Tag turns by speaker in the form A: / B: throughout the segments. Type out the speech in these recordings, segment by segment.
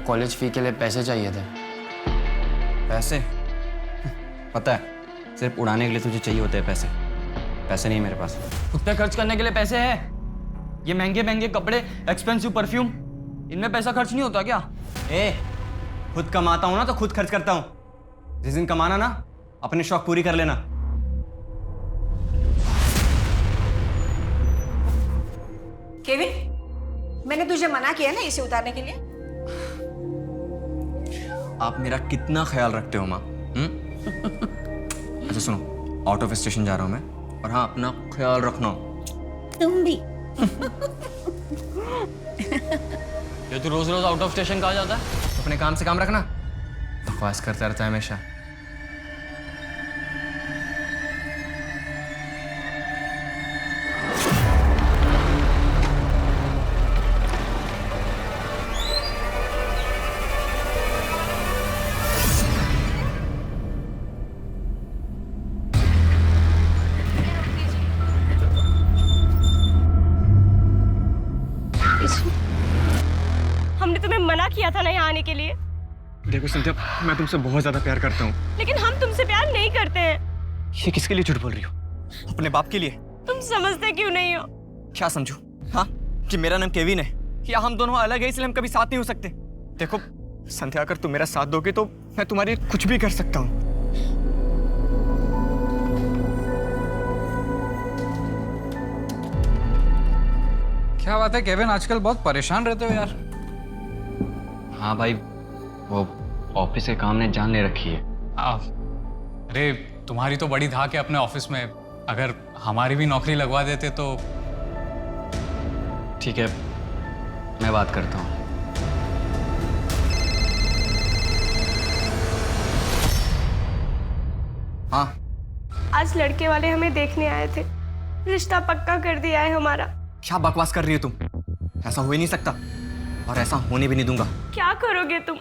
A: College fee के लिए पैसे चाहिए थे।
B: पैसे? पता है, सिर्फ उड़ाने के लिए तुझे चाहिए होते हैं पैसे। पैसे नहीं है मेरे पास।
A: खुद पे खर्च करने के लिए पैसे है? ये महंगे महंगे कपड़े, एक्सपेंसिव परफ्यूम, इनमें पैसा खर्च नहीं होता क्या?
B: खुद कमाता हूं ना तो खुद खर्च करता हूं। जिस दिन कमाना ना, अपने शौक पूरी कर लेना।
C: केविन, मैंने तुझे मना किया ना इसे उतारने के लिए।
B: आप मेरा कितना ख्याल रखते हो माँ? अच्छा सुनो, आउट ऑफ स्टेशन जा रहा हूं मैं, और हाँ अपना ख्याल रखना।
C: तुम भी।
A: ये तू रोज रोज आउट ऑफ स्टेशन कहाँ जाता है?
B: तो अपने काम से काम रखना। बकवास करता रहता है हमेशा।
D: हमने तुम्हें मना किया था ना यहाँ आने के लिए।
B: देखो संध्या, मैं तुमसे बहुत ज्यादा प्यार करता हूँ।
D: लेकिन हम तुमसे प्यार नहीं करते हैं।
B: ये किसके लिए झूठ बोल रही हो? अपने बाप के लिए।
D: तुम समझते क्यों नहीं हो?
B: क्या समझू? हाँ, कि मेरा नाम केविन है, या हम दोनों अलग है इसलिए हम कभी साथ नहीं हो सकते। देखो संध्या, अगर तुम मेरा साथ दोगे तो मैं तुम्हारे लिए कुछ भी कर सकता हूँ।
E: क्या बात है केविन, आजकल बहुत परेशान रहते हो यार।
B: हाँ भाई, वो ऑफिस के काम ने जान ले रखी है।
E: अरे तुम्हारी तो बड़ी धाक है अपने ऑफिस में, अगर हमारी भी नौकरी लगवा देते तो।
B: ठीक है, मैं बात करता हूँ। हाँ,
D: आज लड़के वाले हमें देखने आए थे। रिश्ता पक्का कर दिया है हमारा।
B: क्या बकवास कर रही हो तुम? ऐसा हो ही नहीं सकता, और ऐसा होने भी नहीं दूंगा।
D: क्या करोगे तुम?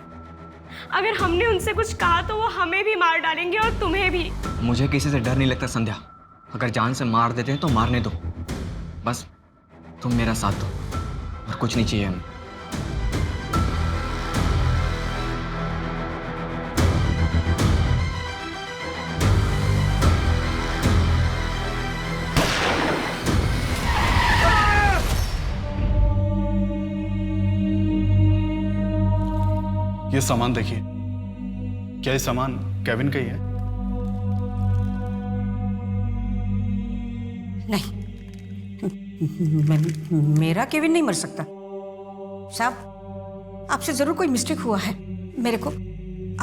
D: अगर हमने उनसे कुछ कहा तो वो हमें भी मार डालेंगे और तुम्हें भी।
B: मुझे किसी से डर नहीं लगता संध्या। अगर जान से मार देते हैं तो मारने दो, बस तुम मेरा साथ दो, और कुछ नहीं चाहिए हमें।
F: ये सामान देखिए, क्या ये सामान केविन का ही है?
C: नहीं, मेरा केविन नहीं मर सकता साहब। आपसे जरूर कोई मिस्टेक हुआ है। मेरे को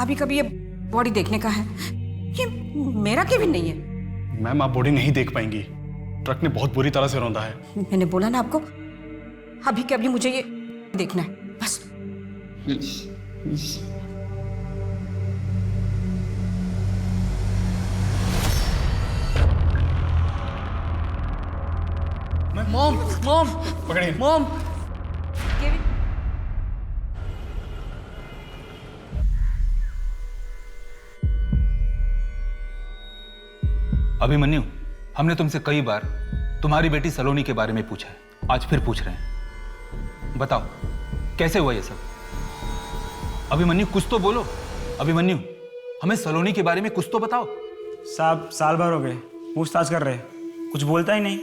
C: अभी कभी ये बॉडी देखने का है। ये मेरा केविन नहीं है।
F: मैम, आप बॉडी नहीं देख पाएंगी, ट्रक ने बहुत बुरी तरह से रौंदा है।
C: मैंने बोला ना आपको, अभी के अभी मुझे ये देखना है बस।
A: मॉम, मॉम,
F: पकड़िए।
A: मॉम।
C: केविन,
G: अभिमन्यु, हमने तुमसे कई बार तुम्हारी बेटी सलोनी के बारे में पूछा है, आज फिर पूछ रहे हैं। बताओ कैसे हुआ ये सब? अभिमन्यु कुछ तो बोलो। अभिमन्यु, हमें सलोनी के बारे में कुछ तो बताओ।
H: साहब साल भर हो गए पूछताछ कर रहे, कुछ बोलता ही नहीं।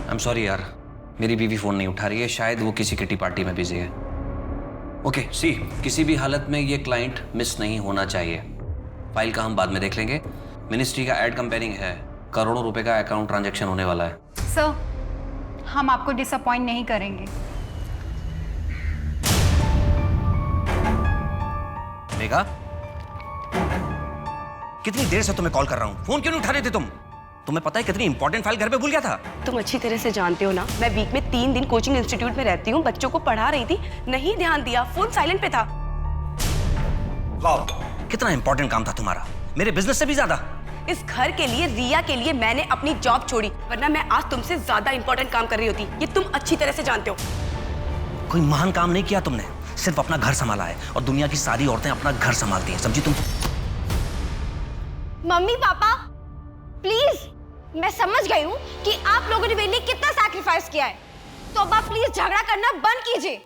I: आई एम सॉरी यार, मेरी बीवी फोन नहीं उठा रही है, शायद वो किसी किटी पार्टी में बिजी है। ओके सी, किसी भी हालत में ये क्लाइंट मिस नहीं होना चाहिए। फाइल का हम बाद में देख लेंगे। मिनिस्ट्री का एड कंपेयरिंग है, करोड़ों रुपए का अकाउंट ट्रांजैक्शन होने वाला है।
J: सर, हम आपको डिसअपॉइंट नहीं करेंगे।
I: मेघा, कितनी देर से तुम्हें कॉल कर रहा हूं, फोन क्यों नहीं उठा रहे थे तुम? तुम्हें पता है कितनी इंपॉर्टेंट फाइल घर पे भूल गया था।
D: तुम अच्छी तरह से जानते हो ना, मैं वीक में 3 दिन कोचिंग इंस्टीट्यूट में रहती हूँ, बच्चों को पढ़ा रही थी, नहीं ध्यान दिया, फोन साइलेंट पे था।
I: वाह, कितना इंपॉर्टेंट काम था तुम्हारा, मेरे बिजनेस से भी ज्यादा।
D: इस घर के लिए, रिया के लिए मैंने अपनी जॉब छोड़ी, वरना मैं आज तुमसे ज्यादा इंपॉर्टेंट काम कर रही होती। ये तुम अच्छी तरह से जानते हो।
I: कोई महान काम नहीं किया तुमने, सिर्फ अपना घर संभाला है, और दुनिया की सारी औरतें अपना घर संभालती हैं, समझी तुम?
J: मम्मी पापा प्लीज, मैं समझ गई हूँ कि आप लोगों ने मेरे लिए कितना सैक्रिफाइस किया है, तो अब आप प्लीज झगड़ा करना बंद कीजिए।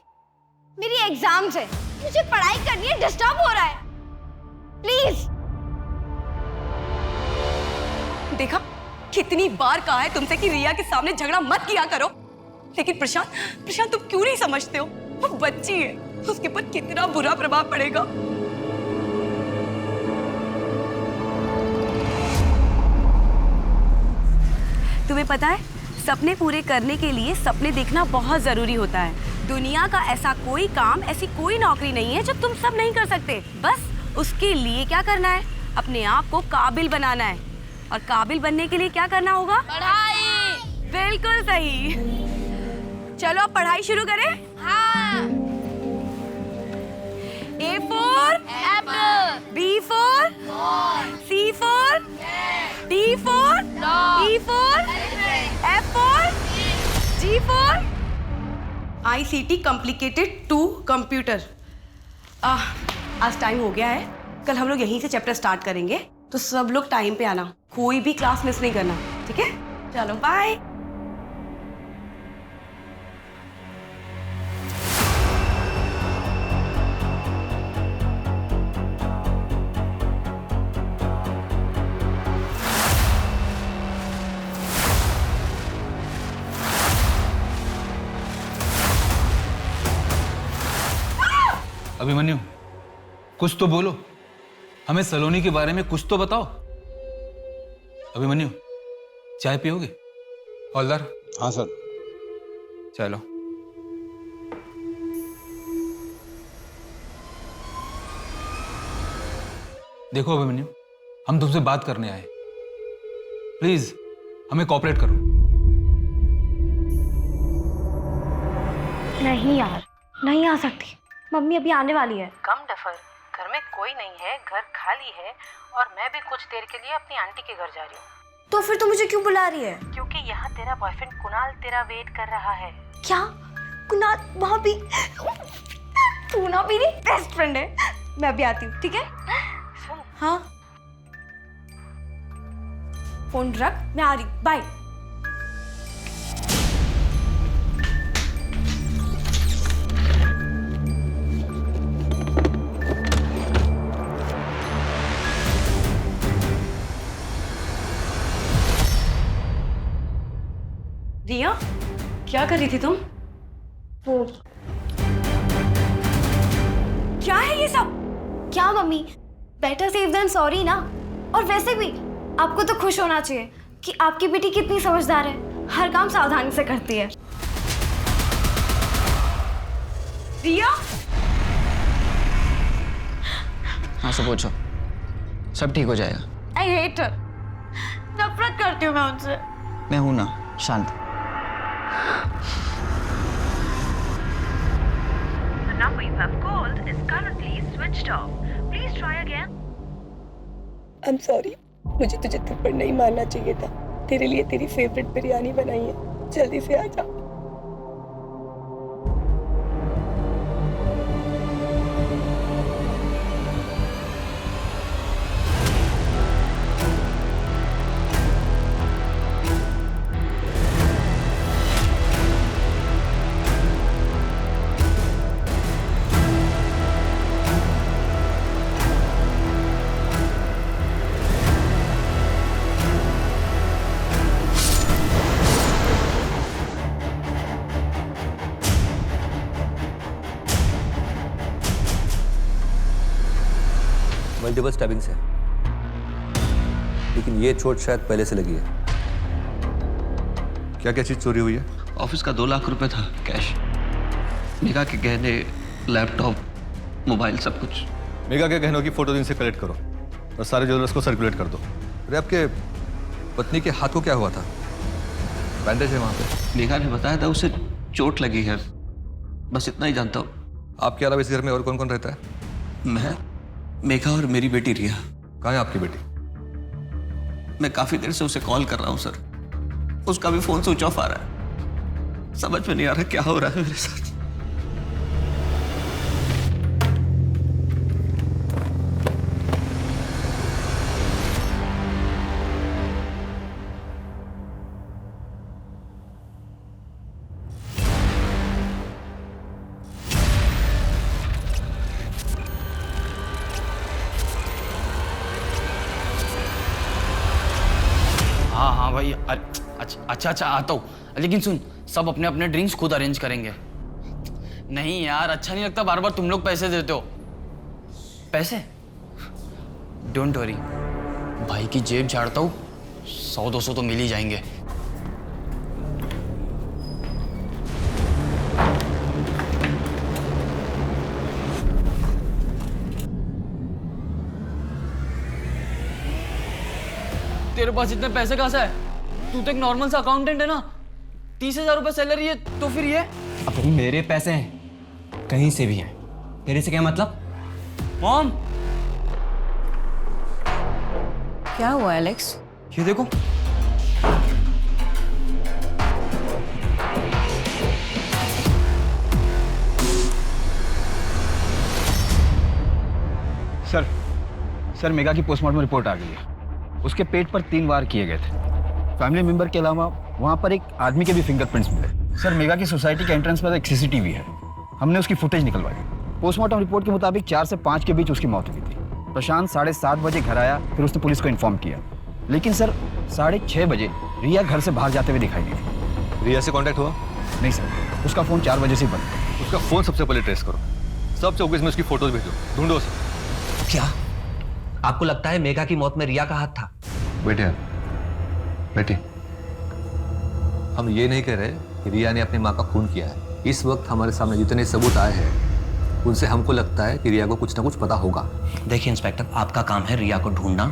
J: मेरी एग्जाम्स है, मुझे पढ़ाई करनी है, डिस्टर्ब हो रहा है, प्लीज।
D: देखा, कितनी बार कहा है तुमसे कि रिया के सामने झगड़ा मत किया करो, लेकिन प्रशांत तुम क्यों नहीं समझते हो? वो बच्ची है, उसके ऊपर कितना बुरा प्रभाव पड़ेगा। तुम्हें पता है, सपने पूरे करने के लिए सपने देखना बहुत जरूरी होता है। दुनिया का ऐसा कोई काम, ऐसी कोई नौकरी नहीं है जो तुम सब नहीं कर सकते। बस उसके लिए क्या करना है, अपने आप को काबिल बनाना है, और काबिल बनने के लिए क्या करना होगा?
J: पढ़ाई।
D: बिल्कुल सही। चलो अब पढ़ाई शुरू करें।
J: हाँ।
D: A for
J: Apple.
D: B for C for D for E for F for G for ICT complicated to computer। आज टाइम हो गया है, कल हम लोग यहीं से चैप्टर स्टार्ट करेंगे, तो सब लोग टाइम पे आना, कोई भी क्लास मिस नहीं करना, ठीक है? चलो बाय।
G: अभिमन्यु, कुछ तो बोलो, हमें सलोनी के बारे में कुछ तो बताओ। अभिमन्यु, चाय पियोगे?
B: हौलदार।
F: हाँ सर।
B: चलो।
G: देखो अभिमन्यु, हम तुमसे बात करने आए, प्लीज हमें कोऑपरेट करो।
D: नहीं यार, नहीं आ सकती, मम्मी अभी आने वाली है।
K: कम डफर, घर में कोई नहीं है, घर खाली है, और मैं भी कुछ देर के लिए अपनी आंटी के घर जा रही हूँ।
D: तो फिर तू मुझे क्यों बुला रही है?
K: क्योंकि यहाँ तेरा बॉयफ्रेंड कुणाल तेरा वेट कर रहा है।
D: क्या? कुणाल वहाँ भी? तू ना मेरी बेस्ट फ्रेंड है। मैं अभी आती हूँ, ठीक है?
K: सुन।
D: हाँ, फोन रख, मैं आ रही, बाय। रिया, क्या कर रही थी तुम? वो क्या है ये सब?
J: क्या mummy, better safe than sorry ना। और वैसे भी आपको तो खुश होना चाहिए कि आपकी बेटी कितनी समझदार है, हर काम सावधानी से करती है।
D: रिया,
A: हाँ से पूछो, सब ठीक हो जाएगा।
J: आई हेट हर, नफरत करती हूँ मैं उनसे।
A: मैं हूं ना, शांत।
K: The number you have called is currently switched off. Please try again.
D: I'm sorry, मुझे तुझे थप्पड़ नहीं मारना चाहिए था। तेरे लिए तेरी फेवरेट बिरयानी बनाई है, जल्दी से आ जा।
L: मल्टीपल स्टैबिंग्स है, लेकिन ये चोट शायद पहले से लगी है।
F: क्या क्या चीज चोरी हुई है?
I: ऑफिस का 2 लाख रुपए था कैश, मेघा के गहने, लैपटॉप, मोबाइल, सब कुछ।
F: मेघा के गहनों की फोटो इनसे कलेक्ट करो और सारे ज्वेलर्स को सर्कुलेट कर दो। अरे आपके
L: पत्नी के हाथ को क्या हुआ था? बैंडेज है वहाँ पे।
I: मेघा ने बताया था उसे चोट लगी है, बस इतना ही जानता हूँ।
L: आपके अलावा इस घर में और कौन कौन रहता है?
I: मैं, मेघा और मेरी बेटी रिया।
L: कहाँ है आपकी बेटी?
I: मैं काफी देर से उसे कॉल कर रहा हूँ सर, उसका भी फोन स्विच ऑफ आ रहा है। समझ में नहीं आ रहा क्या हो रहा है मेरे साथ।
A: हाँ हाँ भाई, अच्छा अच्छा आता हूँ। लेकिन सुन, सब अपने अपने ड्रिंक्स खुद अरेंज करेंगे। नहीं यार, अच्छा नहीं लगता बार बार तुम लोग पैसे देते हो। पैसे डोंट वरी, भाई की जेब झाड़ता हूँ, 100-200 तो मिल ही जाएंगे। तेरे पास इतने पैसे कहाँ से है? तू तो एक नॉर्मल सा अकाउंटेंट है ना। 30,000 रुपए सैलरी है तो फिर ये?
B: अब मेरे पैसे हैं, कहीं से भी हैं। तेरे से क्या मतलब?
A: मॉम,
C: क्या हुआ एलेक्स?
B: ये देखो।
G: सर मेघा की पोस्टमार्टम रिपोर्ट आ गई है। उसके पेट पर 3 वार किए गए थे। फैमिली मेंबर के अलावा वहाँ पर एक आदमी के भी फिंगरप्रिंट्स मिले। सर मेघा की सोसाइटी के एंट्रेंस पर एक सीसीटीवी है, हमने उसकी फुटेज निकलवाई। पोस्टमार्टम रिपोर्ट के मुताबिक 4 से 5 के बीच उसकी मौत हुई थी। प्रशांत 7:30 बजे घर आया, फिर उसने पुलिस को इन्फॉर्म किया। लेकिन सर 6:30 बजे रिया घर से बाहर जाते हुए दिखाई दी थी।
L: रिया से कांटेक्ट हुआ?
G: नहीं सर, उसका फ़ोन 4 बजे से बंद था।
L: उसका फ़ोन सबसे पहले ट्रेस करो, सब चौकीस में उसकी फोटोज भेजो, ढूंढो उसे।
I: क्या आपको लगता है मेघा की मौत में रिया का हाथ था?
L: बेटे, हम ये नहीं कह रहे कि रिया ने अपनी माँ का खून किया है। इस वक्त हमारे सामने जितने सबूत आए हैं उनसे हमको लगता है कि रिया को कुछ ना कुछ पता होगा।
I: देखिए इंस्पेक्टर, आपका काम है रिया को ढूंढना,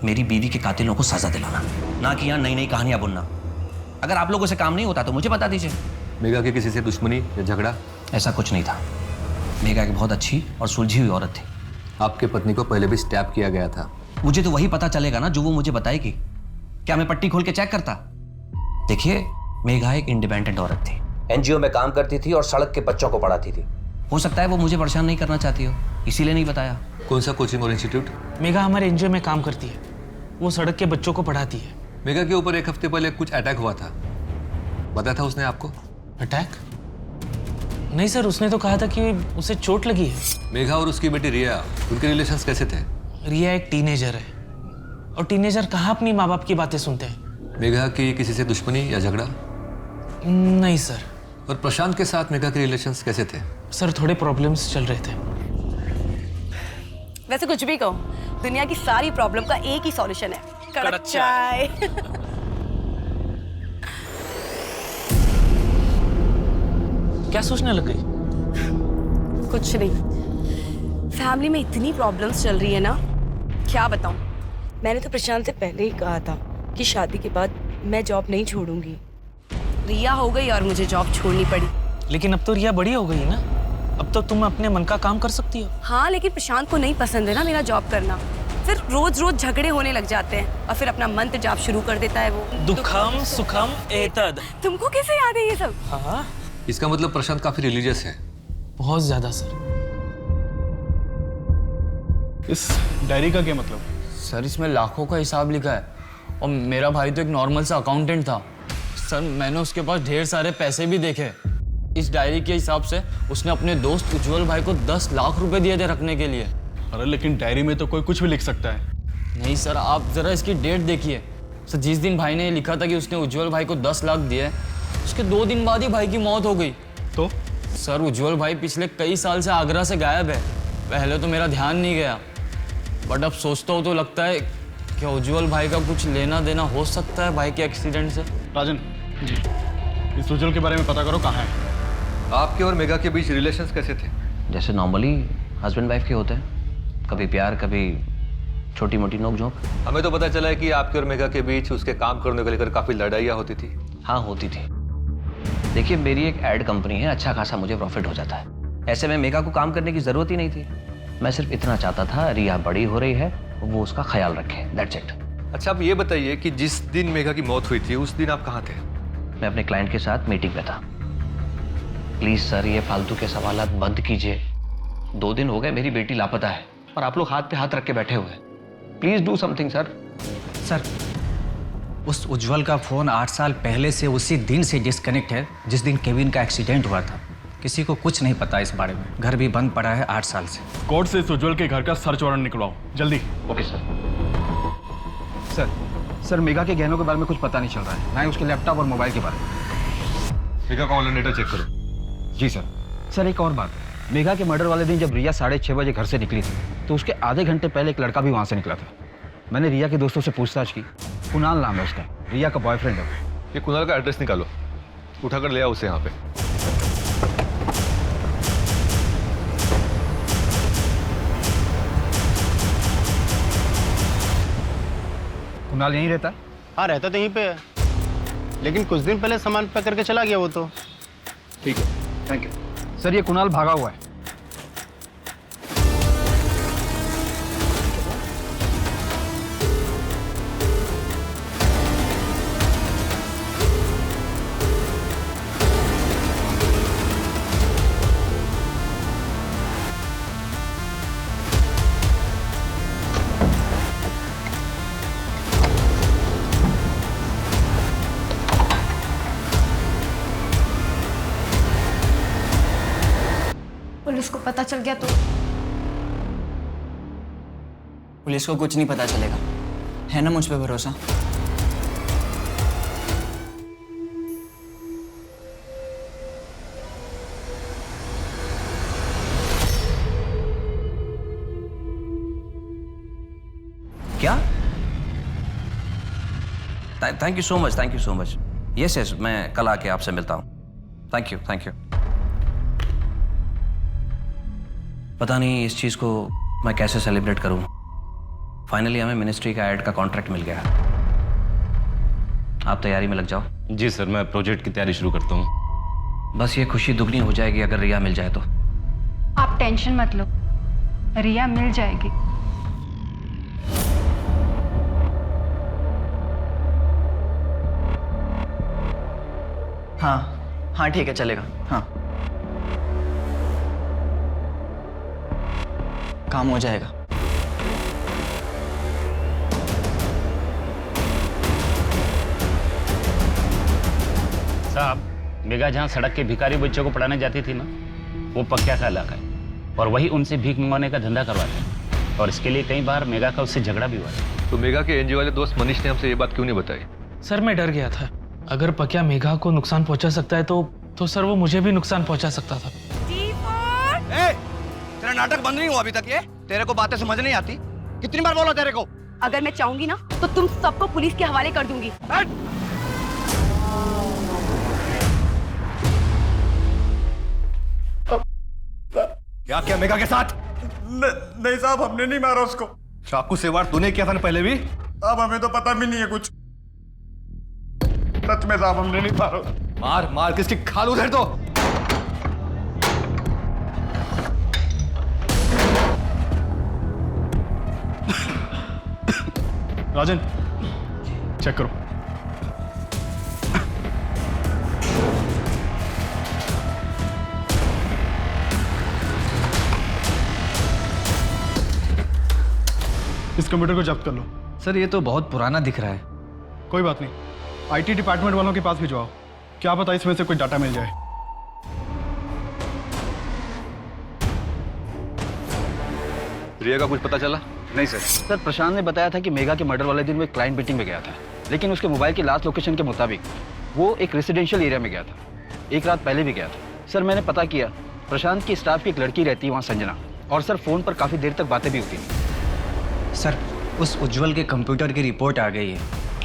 I: मेरी बीवी के कातिलों को सजा दिलाना, ना कि यहाँ नई नई कहानियां बुनना। अगर आप लोगों से काम नहीं होता तो मुझे बता दीजिए।
L: मेघा की किसी से दुश्मनी या झगड़ा?
I: ऐसा कुछ नहीं था। मेघा एक बहुत अच्छी और सुलझी हुई औरत थी।
L: आपके पत्नी को पहले भी स्टैप किया गया था।
I: मुझे तो वही पता चलेगा ना जो वो मुझे बताएगी। क्या मैं पट्टी खोल के चेक करता? देखिए, मेघा एक इंडिपेंडेंट औरत थी, एनजीओ में काम करती थी और सड़क के बच्चों को पढ़ाती थी। हो सकता है वो मुझे परेशान नहीं करना चाहती हो, इसीलिए नहीं बताया।
L: कौन सा कोचिंग और इंस्टीट्यूट?
M: मेघा हमारे एनजीओ में काम करती है, वो सड़क के बच्चों को पढ़ाती है।
L: मेघा के ऊपर 1 हफ्ते पहले कुछ अटैक हुआ था, बताया था उसने आपको?
M: अटैक? नहीं सर, उसने तो कहा था कि उसे चोट लगी है।
L: मेघा और उसकी बेटी रिया, उनके रिलेशंस कैसे थे?
M: रिया एक टीनेजर है और टीनेजर कहाँ अपनी माँ बाप की बातें सुनते हैं।
L: मेघा की किसी से दुश्मनी या झगड़ा?
M: नहीं सर।
L: और प्रशांत के साथ मेघा के रिलेशंस कैसे थे?
M: सर थोड़े प्रॉब्लम्स चल रहे थे।
D: वैसे कुछ भी कहो, दुनिया की सारी प्रॉब्लम का एक ही सॉल्यूशन है, कड़क चाय।
M: क्या सोचने लग गई?
D: कुछ नहीं, फैमिली में इतनी प्रॉब्लम्स चल रही है ना, क्या बताऊं। मैंने तो प्रशांत से पहले ही कहा था कि शादी के बाद मैं जॉब नहीं छोड़ूंगी। रिया हो गई और मुझे जॉब छोड़नी पड़ी।
M: लेकिन अब तो रिया बड़ी हो गई ना, अब तो तुम अपने मन का काम कर सकती हो।
D: हाँ, लेकिन प्रशांत को नहीं पसंद है ना मेरा जॉब करना। फिर रोज रोज झगड़े होने लग जाते हैं और फिर अपना मंत्र जाप शुरू कर देता है वो।
M: दुखम सुखम एतद।
D: तुमको कैसे याद है ये सब?
M: हाँ,
L: इसका मतलब प्रशांत काफी रिलीजियस है।
M: बहुत ज्यादा सर।
F: इस डायरी का क्या मतलब?
A: सर इसमें लाखों का हिसाब लिखा है और मेरा भाई तो एक नॉर्मल सा अकाउंटेंट था। सर मैंने उसके पास ढेर सारे पैसे भी देखे। इस डायरी के हिसाब से उसने अपने दोस्त उज्जवल भाई को 10 लाख रुपए दिए थे रखने के लिए।
F: अरे लेकिन डायरी में तो कोई कुछ भी लिख सकता है।
A: नहीं सर, आप जरा इसकी डेट देखिए। सर जिस दिन भाई ने लिखा था कि उसने उज्जवल भाई को 10 लाख दिए, उसके 2 दिन बाद ही भाई की मौत हो गई।
F: तो
A: सर उज्जवल भाई पिछले कई साल से आगरा से गायब है। पहले तो मेरा ध्यान नहीं गया, बट अब सोचता हूँ तो लगता है कि उज्जवल भाई का कुछ लेना देना हो सकता है भाई के एक्सीडेंट से।
F: राजन जी, इस उज्जवल के बारे में पता करो कहाँ है।
L: आपके और मेघा के बीच रिलेशंस कैसे थे?
I: जैसे नॉर्मली हस्बैंड वाइफ के होते हैं, कभी प्यार कभी छोटी मोटी नोक-झोंक।
L: हमें तो पता चला है कि आपके और मेघा के बीच उसके काम करने को लेकर काफी लड़ाइयाँ होती थी।
I: हाँ, होती थी। देखिए, मेरी एक एड कंपनी है, अच्छा खासा मुझे प्रॉफिट हो जाता है। ऐसे में मेघा को काम करने की जरूरत ही नहीं थी। मैं सिर्फ इतना चाहता था रिया बड़ी हो रही है, वो उसका ख्याल रखे, दैट्स इट।
L: अच्छा, आप ये बताइए कि जिस दिन मेघा की मौत हुई थी उस दिन आप कहाँ थे?
I: मैं अपने क्लाइंट के साथ मीटिंग में था। प्लीज सर, ये फालतू के सवालात बंद कीजिए। 2 दिन हो गए मेरी बेटी लापता है और आप लोग हाथ पे हाथ रख के बैठे हुए हैं। Please do something sir.
N: Sir, उस उज्जवल का फोन 8 साल पहले से उसी दिन से डिस्कनेक्ट है जिस दिन केविन का एक्सीडेंट हुआ था। किसी को कुछ नहीं पता इस बारे में। घर भी बंद पड़ा है 8 साल से।
F: कोर्ट से इस उज्जवल के घर का सर्च वारंट निकलवाओ जल्दी।
I: Okay sir.
G: सर मेघा के गहनों के बारे में कुछ पता नहीं चल रहा है, ना ही उसके लैपटॉप और मोबाइल के बारे में।
L: मेघा का ऑनलाइन डेटा चेक करो।
G: जी सर। सर एक और बात, मेघा के मर्डर वाले दिन जब रिया 6:30 बजे घर से निकली थी तो उसके आधे घंटे पहले एक लड़का भी वहाँ से निकला था। मैंने रिया के दोस्तों से पूछताछ की, कुणाल नाम है उसका, रिया का बॉयफ्रेंड है।
L: ये कुणाल का एड्रेस निकालो, उठाकर ले आओ उसे यहाँ पे।
G: कुणाल यहीं रहता है?
O: हाँ, रहता तो यहीं पे है, लेकिन कुछ दिन पहले सामान पैक करके चला गया वो तो।
G: ठीक है, थैंक यू। सर ये कुणाल भागा हुआ है।
C: पुलिस को पता चल गया तो?
N: पुलिस को कुछ नहीं पता चलेगा, है ना मुझ पे भरोसा?
I: क्या? Thank you so much, thank you so much. Yes yes, मैं कल आके आपसे मिलता हूँ। Thank you, thank you. पता नहीं इस चीज़ को मैं कैसे सेलिब्रेट करूं। फाइनली हमें मिनिस्ट्री का एड का कॉन्ट्रैक्ट मिल गया। आप तैयारी में लग जाओ।
P: जी सर, मैं प्रोजेक्ट की तैयारी शुरू करता हूँ।
I: बस ये खुशी दुगनी हो जाएगी अगर रिया मिल जाए तो।
Q: आप टेंशन मत लो, रिया मिल जाएगी।
N: हाँ ठीक है, चलेगा। हाँ, काम हो जाएगा।
P: साहब, मेघा जहाँ सड़क के भिखारी बच्चों को पढ़ाने जाती थी ना, वो पक्या का इलाका है और वही उनसे भीख मंगवाने का धंधा करवाते हैं और इसके लिए कई बार मेघा का उससे झगड़ा भी हुआ है।
L: तो मेघा के एनजीओ वाले दोस्त मनीष ने हमसे ये बात क्यों नहीं बताई?
M: सर मैं डर गया था, अगर पक्या मेघा को नुकसान पहुंचा सकता है तो सर वो मुझे भी नुकसान पहुंचा सकता था।
B: तेरा नाटक बंद नहीं हुआ अभी तक? ये तेरे को बातें समझ नहीं आती? कितनी बार बोला तेरे को?
D: अगर मैं चाहूंगी ना तो तुम सबको पुलिस के हवाले कर दूंगी।
L: क्या किया मेघा के साथ?
O: नहीं साहब, हमने नहीं मारा उसको।
L: चाकू से वार तूने किया था ना पहले भी?
O: साहब हमें तो पता भी नहीं है कुछ। सच में साहब हमने नहीं मारा।
L: मार मार किसकी खाल उधर दो।
F: राजन चेक करो। इस कंप्यूटर को जब्त कर लो।
N: सर ये तो बहुत पुराना दिख रहा है।
F: कोई बात नहीं, आईटी डिपार्टमेंट वालों के पास भिजवाओ, क्या पता इसमें से कोई डाटा मिल जाए।
L: रिया का कुछ पता चला?
G: नहीं सर, प्रशांत ने बताया था कि मेघा के मर्डर वाले दिन वो एक क्लाइंट मीटिंग में गया था, लेकिन उसके मोबाइल की लास्ट लोकेशन के मुताबिक वो एक रेसिडेंशियल एरिया में गया था। एक रात पहले भी गया था। सर मैंने पता किया, प्रशांत की स्टाफ की एक लड़की रहती है वहाँ, संजना, और सर फोन पर काफ़ी देर तक बातें भी होती थी।
N: सर उस उज्जवल के कंप्यूटर की रिपोर्ट आ गई है।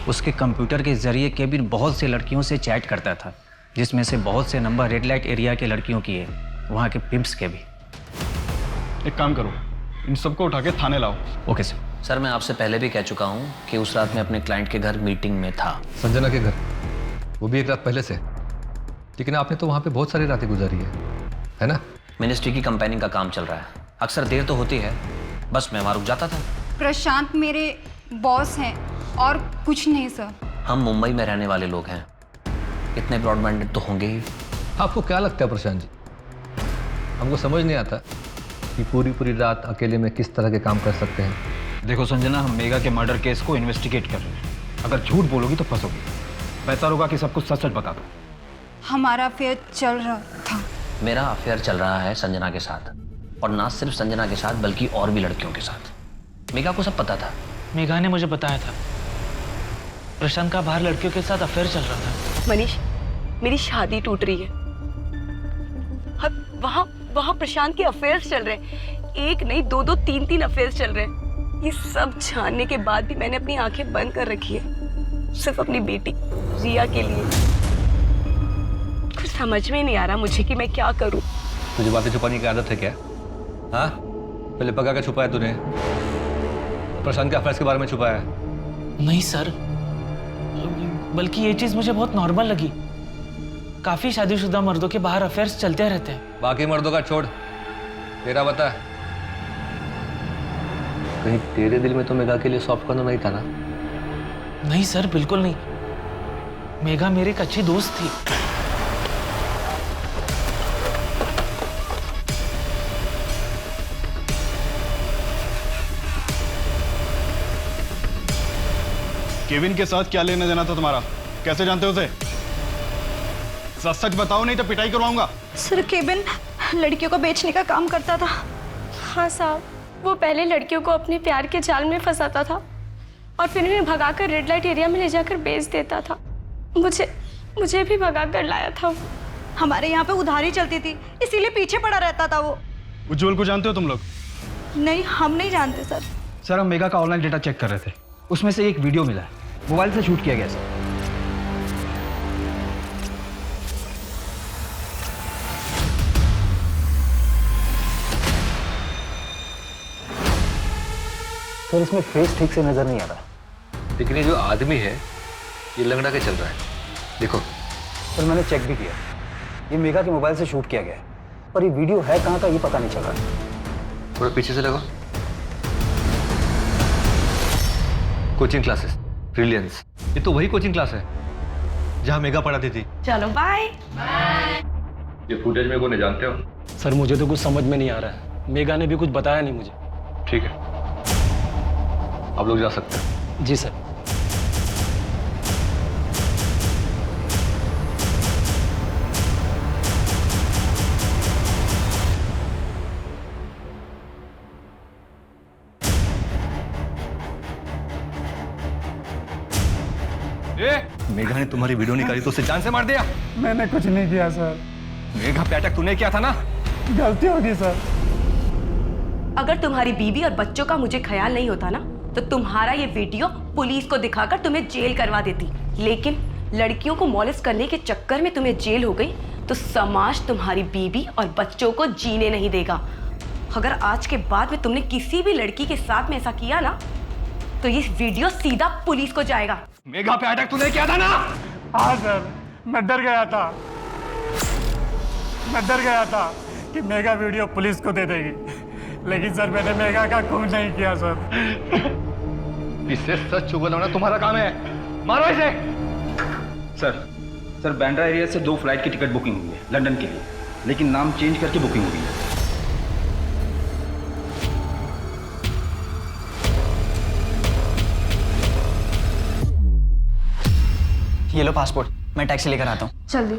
N: उसके कंप्यूटर के जरिए केबिन बहुत से लड़कियों से चैट करता था, जिसमें से बहुत से नंबर रेड लाइट एरिया के लड़कियों की है, वहाँ के पिम्प्स के भी।
F: एक काम करो, इन सबको उठा के थाने लाओ।
N: Okay sir.
I: सर मैं आपसे पहले भी कह चुका हूँ कि उस रात मैं अपने क्लाइंट के घर मीटिंग में था।
L: संजना के घर, वो भी एक रात पहले से। लेकिन आपने तो वहाँ पे बहुत सारी रातें गुजारी है ना?
I: मिनिस्ट्री की कंपेनिंग का काम चल रहा है, अक्सर देर तो होती है, बस मैं वहाँ रुक जाता था।
Q: प्रशांत मेरे बॉस हैं और कुछ नहीं सर।
I: हम मुंबई में रहने वाले लोग हैं, इतने ब्रॉड माइंडेड तो होंगे ही।
L: आपको क्या लगता है प्रशांत जी, हमको समझ नहीं आता कि पूरी रात अकेले में किस तरह के काम कर सकते हैं।
G: देखो संजना, हम मेगा के मर्डर केस को इन्वेस्टिगेट कर रहे हैं। अगर झूठ बोलोगी तो फंसोगी। बेहतर होगा कि सब कुछ सच सच बता दो।
Q: हमारा अफेयर चल रहा था।
I: मेरा अफेयर चल रहा है संजना के साथ, और ना सिर्फ संजना के साथ बल्कि और भी लड़कियों के साथ। मेगा को सब पता था।
M: मेघा ने मुझे बताया था प्रशांत का बाहर लड़कियों के साथ अफेयर चल रहा था।
D: मनीष, मेरी शादी टूट रही है। वहाँ प्रशांत के अफेयर्स चल रहे हैं। एक नहीं, दो, तीन अफेयर्स चल रहे हैं। ये सब जानने के बाद भी मैंने अपनी आंखें बंद कर रखी है, सिर्फ अपनी बेटी रिया के लिए। कुछ समझ में नहीं आ रहा मुझे कि मैं क्या करूं।
L: तुझे बातें छुपाने की आदत है क्या? हाँ, पहले पका के छुपाया तूने, प्रशांत के अफेयर्स के बारे में छुपाया।
M: नहीं सर, बल्कि ये चीज मुझे बहुत नॉर्मल लगी। काफी शादीशुदा मर्दों के बाहर अफेयर्स चलते रहते हैं।
L: बाकी मर्दों का छोड़, तेरा बता। कहीं तेरे दिल में तो मेगा के लिए सॉफ्ट करना नहीं था ना?
M: नहीं सर, बिल्कुल नहीं। मेघा मेरी एक अच्छी दोस्त थी।
F: केविन के साथ क्या लेना देना था तुम्हारा? कैसे जानते हो उसे? सच सच बताओ, नहीं तो पिटाई करवाऊंगा।
Q: सर, केविन लड़कियों को बेचने का काम करता था।
R: हाँ साहब, वो पहले लड़कियों को अपने प्यार के जाल में फंसाता था और फिर उन्हें भगाकर रेड लाइट एरिया में ले जाकर बेच देता था। मुझे भी भगाकर लाया था।
Q: हमारे यहाँ पे उधारी चलती थी, इसीलिए पीछे पड़ा रहता था वो।
F: उज्जवल को जानते हो तुम लोग?
Q: नहीं, हम नहीं जानते सर।
G: सर, हम मेगा का ऑनलाइन डेटा चेक कर रहे थे, उसमें से एक वीडियो मिला है, मोबाइल से शूट किया गया सर।
L: सर, इसमें फेस ठीक से नजर नहीं आ रहा, लेकिन ये जो आदमी है ये लंगड़ा के चल रहा है। देखो
G: सर, मैंने चेक भी किया, ये मेगा के मोबाइल से शूट किया गया है, पर ये वीडियो है कहाँ का ये पता नहीं चल रहा।
L: थोड़ा पीछे से लगो। कोचिंग क्लासेस, ब्रिलियंस, ये तो वही कोचिंग क्लास है जहाँ मेगा पढ़ाती थी।
D: चलो बाय।
L: ये फुटेज में कौन जानते हो?
M: सर, मुझे तो कुछ समझ में नहीं आ रहा है। मेगा ने भी कुछ बताया नहीं मुझे।
L: ठीक है, आप लोग जा सकते हैं।
M: जी सर।
L: मेघा ने तुम्हारी वीडियो निकाली तो उसे जान से मार दिया?
H: मैंने कुछ नहीं किया सर।
L: मेघा पे अटैक तूने किया था ना?
H: गलती होगी सर।
D: अगर तुम्हारी बीवी और बच्चों का मुझे ख्याल नहीं होता ना, तो तुम्हारा ये वीडियो पुलिस को दिखाकर तुम्हें जेल करवा देती। लेकिन लड़कियों को मॉलेस्ट करने के चक्कर में तुम्हें जेल हो गई, तो समाज तुम्हारी बीवी और बच्चों को जीने नहीं देगा। अगर आज के बाद में तुमने किसी भी लड़की के साथ में ऐसा किया ना, तो ये वीडियो सीधा पुलिस को जाएगा।
L: मेघा पे अटैक तूने किया था ना?
H: हाँ सर, मैं डर गया था। मैं डर गया था कि मेगा वीडियो पुलिस को दे देगी, लेकिन सर मैंने मेगा का खून नहीं किया सर।
L: इससे सच छुपाना तुम्हारा काम है, मारो इसे।
G: सर, बांद्रा एरिया से 2 फ्लाइट की टिकट बुकिंग हुई है लंदन के लिए, लेकिन नाम चेंज करके बुकिंग हुई है।
A: ये लो पासपोर्ट, मैं टैक्सी लेकर आता हूँ।
R: जल्दी।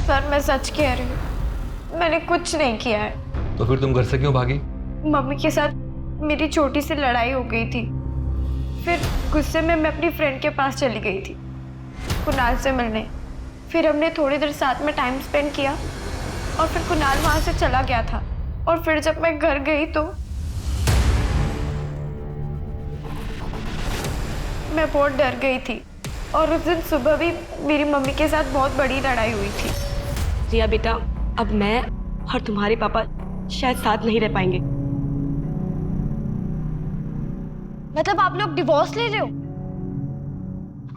R: सर, मैं सच कह रही हूँ, मैंने कुछ नहीं किया है।
L: तो फिर तुम घर से क्यों भागी?
R: मम्मी के साथ मेरी छोटी सी लड़ाई हो गई थी, फिर गुस्से में मैं अपनी फ्रेंड के पास चली गई थी कुणाल से मिलने। फिर हमने थोड़ी देर साथ में टाइम स्पेंड किया और फिर कुणाल वहाँ से चला गया था। और फिर जब मैं घर गई तो मैं बहुत डर गई थी और उस दिन सुबह भी मेरी मम्मी के साथ बहुत बड़ी लड़ाई हुई थी।
D: रिया बेटा, अब मैं और तुम्हारे पापा शायद साथ नहीं रह पाएंगे।
J: मतलब आप लोग डिवोर्स ले रहे हो?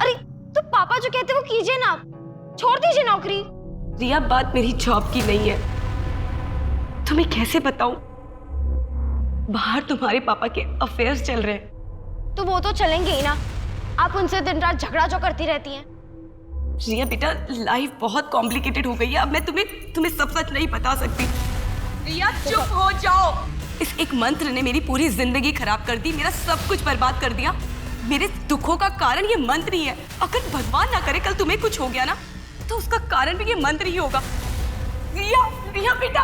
J: अरे तो पापा जो कहते हैं वो कीजिए ना, छोड़ दीजिए नौकरी।
D: रिया, बात मेरी जॉब की नहीं है। तुम्हें कैसे बताऊं, बाहर तुम्हारे पापा के अफेयर्स चल रहे हैं।
J: तो वो तो चलेंगे ही ना, आप उनसे दिन रात झगड़ा जो करती रहती हैं।
D: रिया बेटा, लाइफ बहुत कॉम्प्लिकेटेड हो गई है। अब मैं तुम्हें सब सच नहीं बता सकती। रिया चुप हो जाओ। इस एक मंत्र ने मेरी पूरी जिंदगी खराब कर दी, मेरा सब कुछ बर्बाद कर दिया। मेरे दुखों का कारण ये मंत्र ही है। अगर भगवान ना करे कल तुम्हें कुछ हो गया ना, तो उसका कारण भी ये मंत्र ही होगा। रिया, रिया बेटा।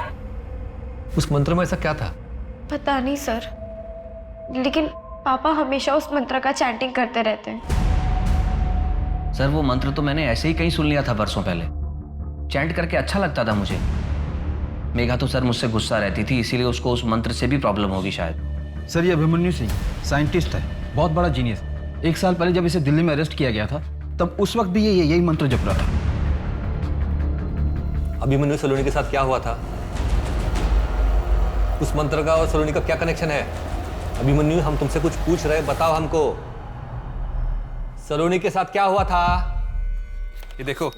L: उस मंत्र में ऐसा क्या था?
R: पता नहीं सर, लेकिन पापा हमेशा उस मंत्र का चैंटिंग करते रहते हैं।
I: सर वो मंत्र तो मैंने ऐसे ही कहीं सुन लिया था बरसों पहले। चैंट करके अच्छा लगता था मुझे। मेघा तो सर मुझसे गुस्सा रहती थी, इसीलिए उसको उस मंत्र से भी प्रॉब्लम होगी शायद।
S: सर ये अभिमन्यु सिंह साइंटिस्ट है, बहुत बड़ा जीनियस। 1 साल पहले जब इसे दिल्ली में अरेस्ट किया गया था, तब उस वक्त भी ये यही मंत्र जप रहा था।
L: अभिमन्यु सलोनी के साथ क्या हुआ था? उस मंत्र का और सलोनी का क्या कनेक्शन है? अभिमन्यु, हम तुमसे कुछ पूछ रहे, बताओ हमको। सलोनी के साथ क्या हुआ था? ये देखो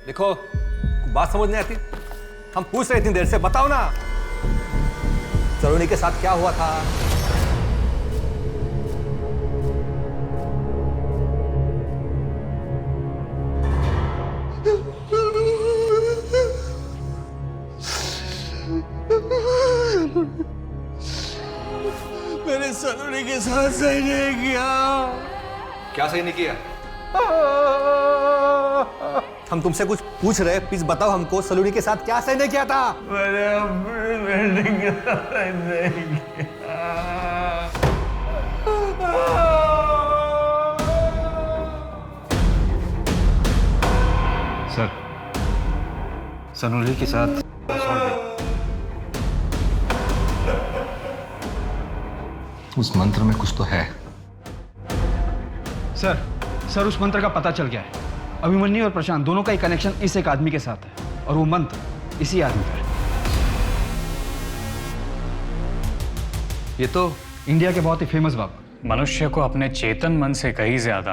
L: देखो, बात समझ नहीं आती? हम पूछ रहे इतनी देर से, बताओ ना। सलोनी के साथ क्या हुआ था?
T: मैंने सलोनी के साथ सही नहीं किया।
L: क्या सही नहीं किया? हम तुमसे कुछ पूछ रहे, प्लीज बताओ हमको, सलोनी के साथ क्या सही नहीं किया था?
T: मैंने अपनी बेटी के साथ सही नहीं किया।
S: सर, सलोनी के साथ
L: उस मंत्र में कुछ तो है।
S: सर उस मंत्र का पता चल गया है। अभिमन्यु और प्रशांत दोनों का एक कनेक्शन इस एक आदमी के साथ है, और वो मंत्र इसी आदमी का है। ये तो इंडिया के बहुत ही फेमस बाबा।
E: मनुष्य को अपने चेतन मन से कहीं ज्यादा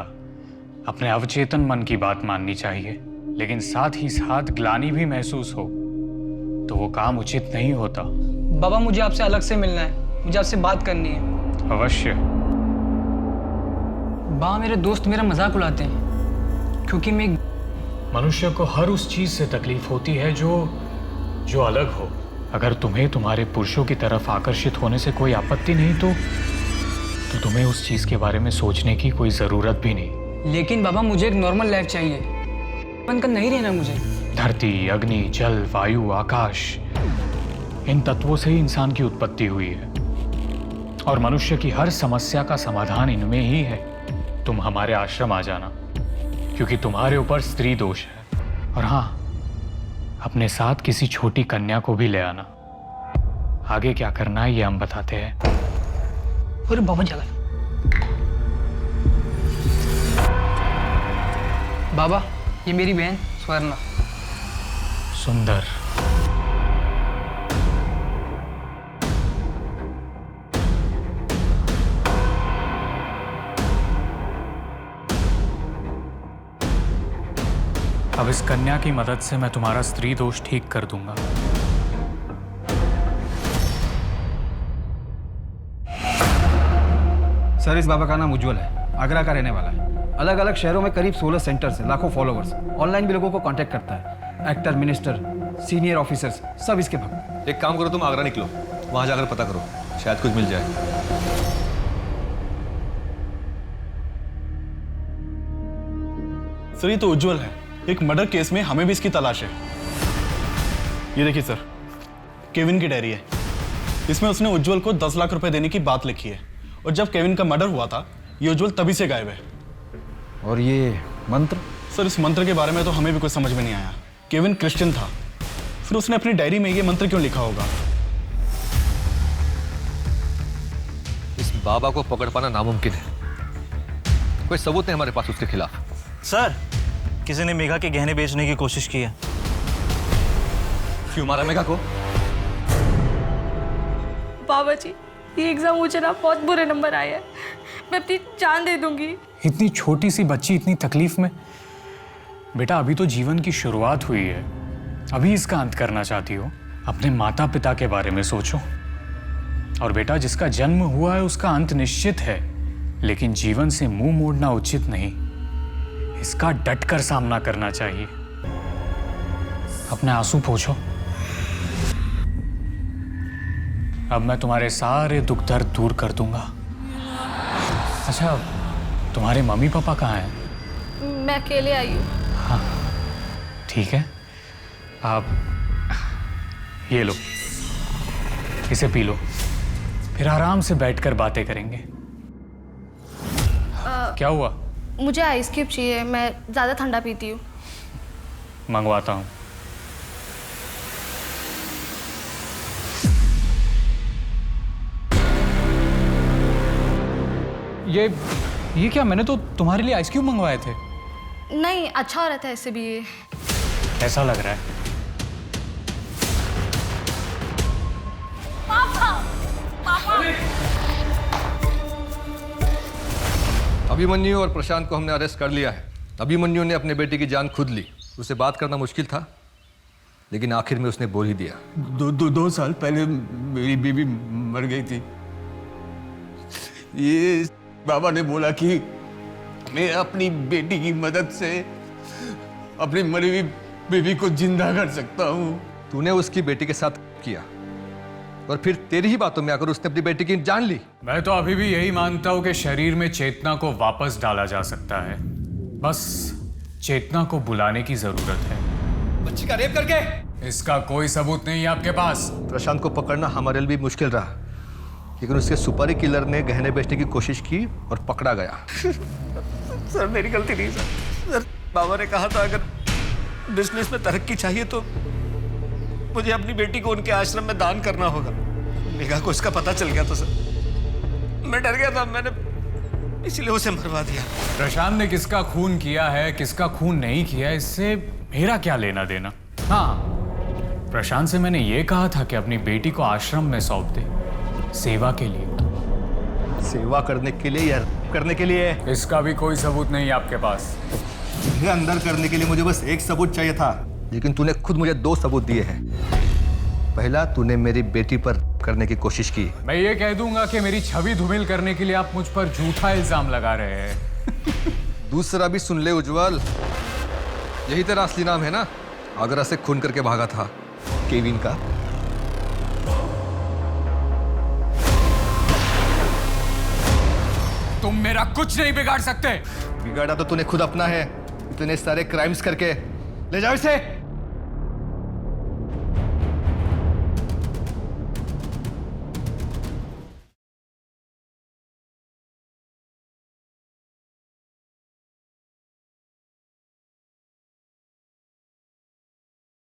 E: अपने अवचेतन मन की बात माननी चाहिए, लेकिन साथ ही साथ ग्लानि भी महसूस हो तो वो काम उचित नहीं होता।
B: बाबा, मुझे आपसे अलग से मिलना है, मुझे आपसे बात करनी है।
E: अवश्य।
B: बा, मेरे दोस्त मेरा मजाक उड़ाते हैं क्योंकि मैं
E: मनुष्य को हर उस चीज से तकलीफ होती है जो अलग हो। अगर तुम्हें तुम्हारे पुरुषों की तरफ आकर्षित होने से कोई आपत्ति नहीं तो तुम्हें उस चीज के बारे में सोचने की कोई जरूरत भी नहीं।
B: लेकिन बाबा, मुझे एक नॉर्मल लाइफ चाहिए, बनकर नहीं रहना मुझे।
E: धरती, अग्नि, जल, वायु, आकाश, इन तत्वों से ही इंसान की उत्पत्ति हुई है और मनुष्य की हर समस्या का समाधान इनमें ही है। तुम हमारे आश्रम आ जाना, क्योंकि तुम्हारे ऊपर स्त्री दोष है। और हाँ, अपने साथ किसी छोटी कन्या को भी ले आना। आगे क्या करना है ये हम बताते हैं।
B: अरे बाबा जगह। बाबा, ये मेरी बहन स्वर्णा।
E: सुंदर। अब इस कन्या की मदद से मैं तुम्हारा स्त्री दोष ठीक कर दूंगा।
S: सर, इस बाबा का नाम उज्जवल है, आगरा का रहने वाला है। अलग अलग शहरों में करीब 16 सेंटर्स हैं, लाखों फॉलोवर्स। ऑनलाइन भी लोगों को कांटेक्ट करता है। एक्टर, मिनिस्टर, सीनियर ऑफिसर्स सब इसके भक्त।
L: एक काम करो, तुम आगरा निकलो, वहां जाकर पता करो, शायद कुछ मिल जाए।
F: सर, ये तो उज्जवल है। एक मर्डर केस में हमें भी इसकी तलाश है। ये देखिए सर, केविन की डायरी है। इसमें उसने उज्जवल को 10 लाख रुपए देने की बात लिखी है, और जब केविन का मर्डर हुआ था ये उज्जवल तभी से गायब है।
S: और ये मंत्र?
F: सर, इस मंत्र के बारे में तो हमें भी कुछ समझ में नहीं आया। केविन क्रिश्चियन था, फिर उसने अपनी डायरी में ये मंत्र क्यों लिखा होगा?
L: इस बाबा को पकड़ पाना नामुमकिन है। कोई सबूत नहीं हमारे पास उसके खिलाफ।
U: सर, किसी ने मेघा के गहने बेचने की कोशिश की है।
L: क्यों मारा मेघा को?
R: बाबा जी, ये एग्जाम मुझे ना बहुत बुरे नंबर आए हैं। मैं अपनी जान दे दूंगी।
E: इतनी छोटी सी बच्ची इतनी तकलीफ में। बेटा अभी तो जीवन की शुरुआत हुई है, अभी इसका अंत करना चाहती हो? अपने माता पिता के बारे में सोचो। और बेटा जिसका जन्म हुआ है उसका अंत निश्चित है, लेकिन जीवन से मुंह मोड़ना उचित नहीं। इसका डटकर सामना करना चाहिए। अपने आंसू पोंछो। अब मैं तुम्हारे सारे दुख दर्द दूर कर दूंगा। अच्छा, तुम्हारे मम्मी पापा कहाँ हैं?
R: मैं अकेले आई हूँ।
E: हाँ ठीक है, आप ये लो, इसे पी लो, फिर आराम से बैठकर बातें करेंगे। क्या हुआ?
R: मुझे आइस क्यूब चाहिए, मैं ज़्यादा ठंडा पीती हूँ।
E: मंगवाता हूँ। ये क्या? मैंने तो तुम्हारे लिए आइस क्यूब मंगवाए थे।
R: नहीं, अच्छा हो रहा था इससे भी। ये
E: कैसा लग रहा है?
R: पापा, पापा।
L: अभिमन्यु और प्रशांत को हमने अरेस्ट कर लिया है। अभिमन्यु ने अपने बेटे की जान खुद ली। उससे बात करना मुश्किल था, लेकिन आखिर में उसने बोल ही दिया।
T: दो साल पहले मेरी बीवी मर गई थी। ये बाबा ने बोला कि मैं अपनी बेटी की मदद से अपनी मरी हुई बीवी को जिंदा कर सकता हूँ।
L: तूने उसकी बेटी के साथ किया और फिर तेरी ही बातों में आकर उसने अपनी बेटी की जान ली।
E: मैं तो अभी भी यही मानता हूं कि शरीर में चेतना को वापस डाला जा सकता है, बस चेतना को बुलाने की जरूरत है।
L: बच्ची का रेप करके?
E: इसका कोई सबूत नहीं है आपके पास।
L: प्रशांत को पकड़ना हमारे लिए भी मुश्किल रहा, लेकिन उसके सुपारी किलर ने गहने बेचने की कोशिश की और पकड़ा गया।
T: सर मेरी गलती नहीं सर। बाबा ने कहा था अगर बिजनेस में तरक्की चाहिए तो मुझे अपनी बेटी को उनके आश्रम में दान करना होगा। मेघा को इसका पता चल गया तो सर मैं डर गया था, मैंने इसलिए उसे मरवा दिया।
E: प्रशांत ने किसका खून किया है, किसका खून नहीं किया, इससे मेरा क्या लेना देना। हाँ, प्रशांत से मैंने ये कहा था कि अपनी बेटी को आश्रम में सौंप दे, सेवा के लिए।
L: सेवा करने के लिए या करने के लिए?
E: इसका भी कोई सबूत नहीं है आपके पास।
L: मुझे अंदर करने के लिए मुझे बस एक सबूत चाहिए था, लेकिन तूने खुद मुझे दो सबूत दिए हैं। पहला, तूने मेरी बेटी पर करने की कोशिश की।
E: मैं ये कह दूंगा कि मेरी छवि धूमिल करने के लिए आप मुझ पर झूठा इल्जाम लगा रहे हैं।
L: दूसरा भी सुन ले उज्जवल, यही तेरा असली नाम है ना? आगरा से खून करके भागा था, केविन का।
E: तुम मेरा कुछ नहीं बिगाड़ सकते।
L: बिगाड़ा तो तूने खुद अपना है, इतने सारे क्राइम्स करके। ले जाओ इसे।